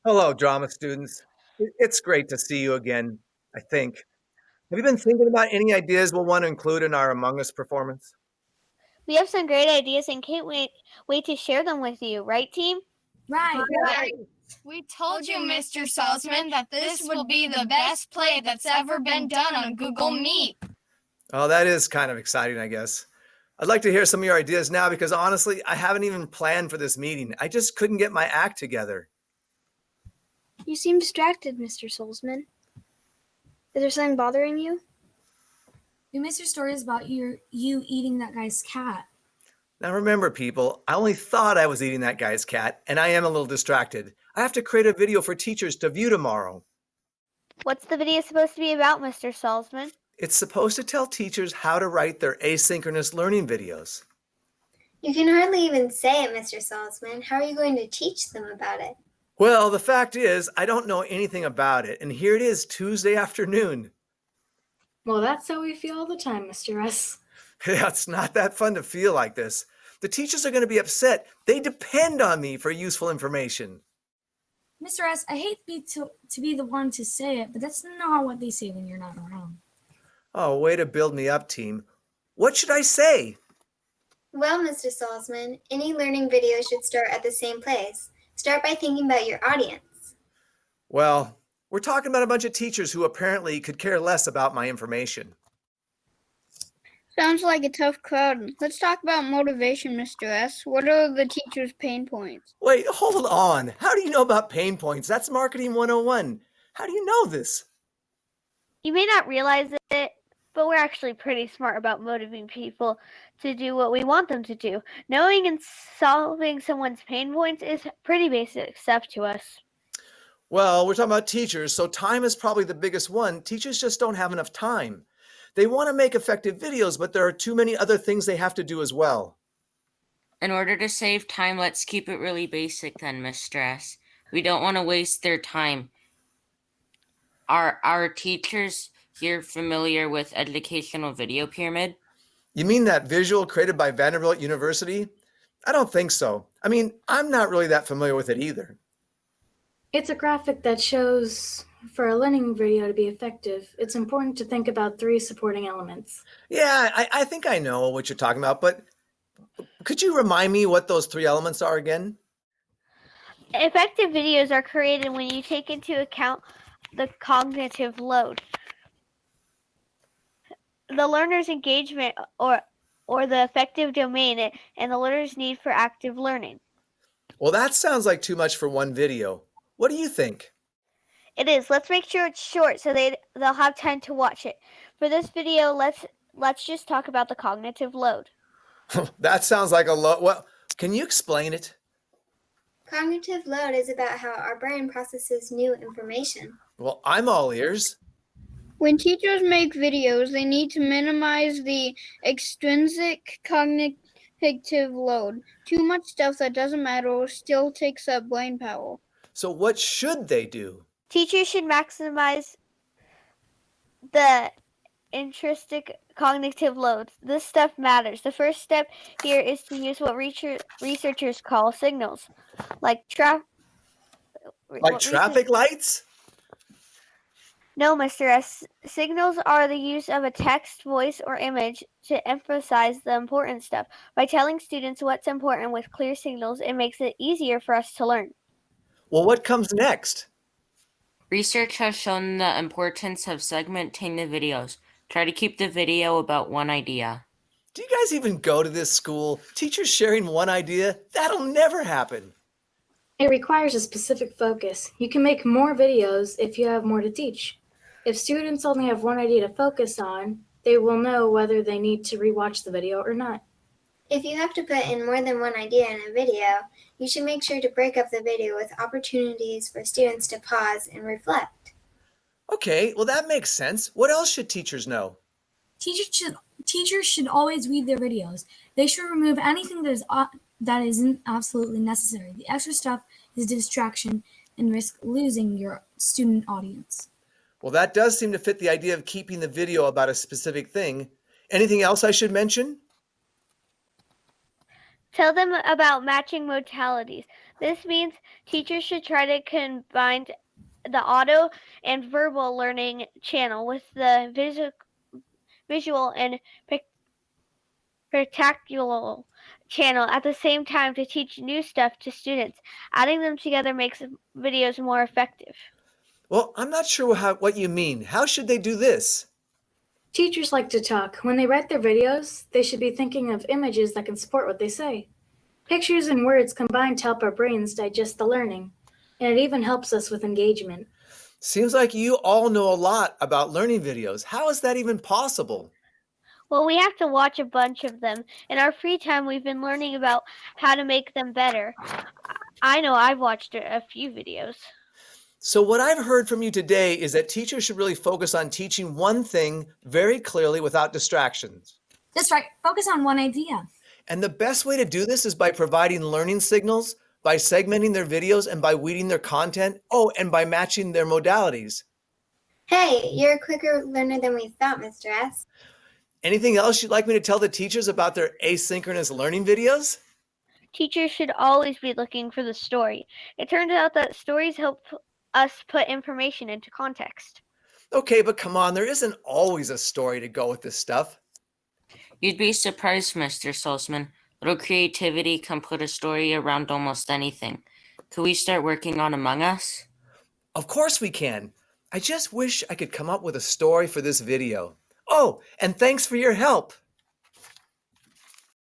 Hello, drama students. It's great to see you again, I think. Have you been thinking about any ideas we'll want to include in our Among Us performance? We have some great ideas and can't wait to share them with you, right, team? Right. Right. We told you, Mr. Salzman, that this would be the best play that's ever been done on Google Meet. Oh, that is kind of exciting, I guess. I'd like to hear some of your ideas now because honestly, I haven't even planned for this meeting. I just couldn't get my act together. You seem distracted, Mr. Salzman. Is there something bothering you? We missed your stories about you eating that guy's cat. Now remember, people, I only thought I was eating that guy's cat, and I am a little distracted. I have to create a video for teachers to view tomorrow. What's the video supposed to be about, Mr. Salzman? It's supposed to tell teachers how to write their asynchronous learning videos. You can hardly even say it, Mr. Salzman. How are you going to teach them about it? Well, the fact is, I don't know anything about it, and here it is Tuesday afternoon. Well, that's how we feel all the time, Mr. S. Yeah, it's not that fun to feel like this. The teachers are going to be upset. They depend on me for useful information. Mr. S, I hate to be the one to say it, but that's not what they say when you're not around. Oh, way to build me up, team. What should I say? Well, Mr. Salzman, any learning video should start at the same place. Start by thinking about your audience. Well, we're talking about a bunch of teachers who apparently could care less about my information. Sounds like a tough crowd. Let's talk about motivation, Mr. S. What are the teachers' pain points? Wait, hold on. How do you know about pain points? That's Marketing 101. How do you know this? You may not realize it, but we're actually pretty smart about motivating people to do what we want them to do. Knowing and solving someone's pain points is pretty basic stuff to us. Well, we're talking about teachers, so time is probably the biggest one. Teachers just don't have enough time. They want to make effective videos, but there are too many other things they have to do as well. In order to save time, let's keep it really basic then, Mr. S. We don't want to waste their time. Are our teachers here familiar with Educational Video Pyramid? You mean that visual created by Vanderbilt University? I don't think so. I mean, I'm not really that familiar with it either. It's a graphic that shows for a learning video to be effective, it's important to think about 3 supporting elements. Yeah, I think I know what you're talking about, but could you remind me what those 3 elements are again? Effective videos are created when you take into account the cognitive load, the learner's engagement, or the effective domain, and the learner's need for active learning. Well, that sounds like too much for one video. What do you think? It is. Let's make sure it's short so they'll have time to watch it. For this video, let's just talk about the cognitive load. That sounds like a lot. Well, can you explain it? Cognitive load is about how our brain processes new information. Well, I'm all ears. When teachers make videos, they need to minimize the extrinsic cognitive load. Too much stuff that doesn't matter still takes up brain power. So what should they do? Teachers should maximize the intrinsic cognitive loads. This stuff matters. The first step here is to use what researchers call signals, like traffic lights? No, Mr. S. Signals are the use of a text, voice, or image to emphasize the important stuff. By telling students what's important with clear signals, it makes it easier for us to learn. Well, what comes next? Research has shown the importance of segmenting the videos. Try to keep the video about one idea. Do you guys even go to this school? Teachers sharing one idea? That'll never happen. It requires a specific focus. You can make more videos if you have more to teach. If students only have one idea to focus on, they will know whether they need to rewatch the video or not. If you have to put in more than one idea in a video, you should make sure to break up the video with opportunities for students to pause and reflect. Okay, well that makes sense. What else should teachers know? Teachers should always read their videos. They should remove anything that isn't absolutely necessary. The extra stuff is a distraction and risk losing your student audience. Well, that does seem to fit the idea of keeping the video about a specific thing. Anything else I should mention? Tell them about matching modalities. This means teachers should try to combine the audio and verbal learning channel with the visual and spectacular channel at the same time to teach new stuff to students. Adding them together makes videos more effective. Well, I'm not sure what you mean. How should they do this? Teachers like to talk. When they write their videos, they should be thinking of images that can support what they say. Pictures and words combine to help our brains digest the learning, and it even helps us with engagement. Seems like you all know a lot about learning videos. How is that even possible? Well, we have to watch a bunch of them. In our free time, we've been learning about how to make them better. I know I've watched a few videos. So, what I've heard from you today is that teachers should really focus on teaching one thing very clearly without distractions. That's right. Focus on one idea. And the best way to do this is by providing learning signals, by segmenting their videos, and by weeding their content. Oh, and by matching their modalities. Hey, you're a quicker learner than we thought, Mr. S. Anything else you'd like me to tell the teachers about their asynchronous learning videos? Teachers should always be looking for the story. It turns out that stories help us put information into context. Okay, but come on, there isn't always a story to go with this stuff. You'd be surprised, Mr. Salzman. Little creativity can put a story around almost anything. Could we start working on Among Us? Of course we can. I just wish I could come up with a story for this video. Oh, and thanks for your help.